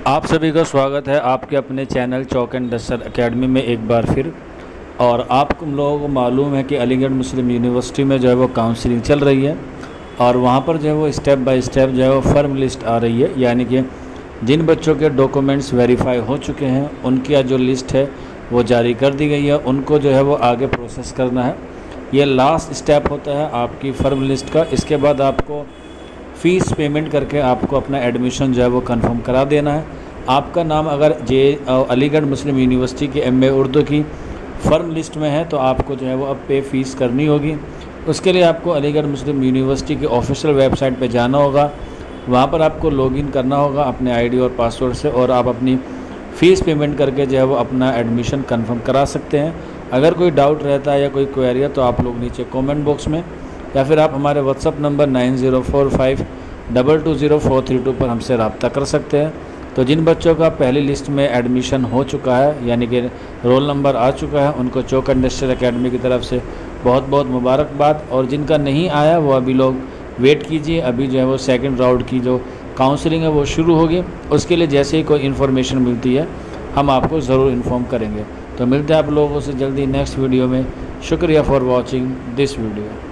आप सभी का स्वागत है आपके अपने channel chalk and duster academy में एक बार फिर। और आप लोगों को मालूम है कि अलीगढ़ मुस्लिम यूनिवर्सिटी में जो है वो काउंसलिंग चल रही है और वहाँ पर जो है वो स्टेप बाय स्टेप जो है वो फर्म लिस्ट आ रही है, यानी कि जिन बच्चों के डॉक्यूमेंट्स वेरीफाई हो चुके हैं उनकी जो लिस्ट है वो जारी कर दी गई है। उनको जो है वो आगे प्रोसेस करना है। ये लास्ट स्टेप होता है आपकी फर्म लिस्ट का। इसके बाद आपको फ़ीस पेमेंट करके आपको अपना एडमिशन जो है वो कंफर्म करा देना है। आपका नाम अगर अलीगढ़ मुस्लिम यूनिवर्सिटी के एमए उर्दू की फ़र्म लिस्ट में है तो आपको जो है वो अब पे फ़ीस करनी होगी। उसके लिए आपको अलीगढ़ मुस्लिम यूनिवर्सिटी की ऑफिशियल वेबसाइट पे जाना होगा। वहाँ पर आपको लॉगिन करना होगा अपने आईडी और पासवर्ड से और आप अपनी फ़ीस पेमेंट करके जो है वो अपना एडमिशन कंफर्म करा सकते हैं। अगर कोई डाउट रहता है या कोई क्वेरी है तो आप लोग नीचे कमेंट बॉक्स में या फिर आप हमारे व्हाट्सअप नंबर 9045220432 पर हमसे रब्ता कर सकते हैं। तो जिन बच्चों का पहली लिस्ट में एडमिशन हो चुका है यानी कि रोल नंबर आ चुका है उनको चौक एंड डस्टर एकेडमी की तरफ से बहुत बहुत मुबारकबाद। और जिनका नहीं आया वो अभी लोग वेट कीजिए। अभी जो है वो सेकंड राउंड की जो काउंसलिंग है वो शुरू होगी। उसके लिए जैसे ही कोई इन्फॉर्मेशन मिलती है हम आपको ज़रूर इन्फॉर्म करेंगे। तो मिलते हैं आप लोगों से जल्दी नेक्स्ट वीडियो में। शुक्रिया फॉर वॉचिंग दिस वीडियो।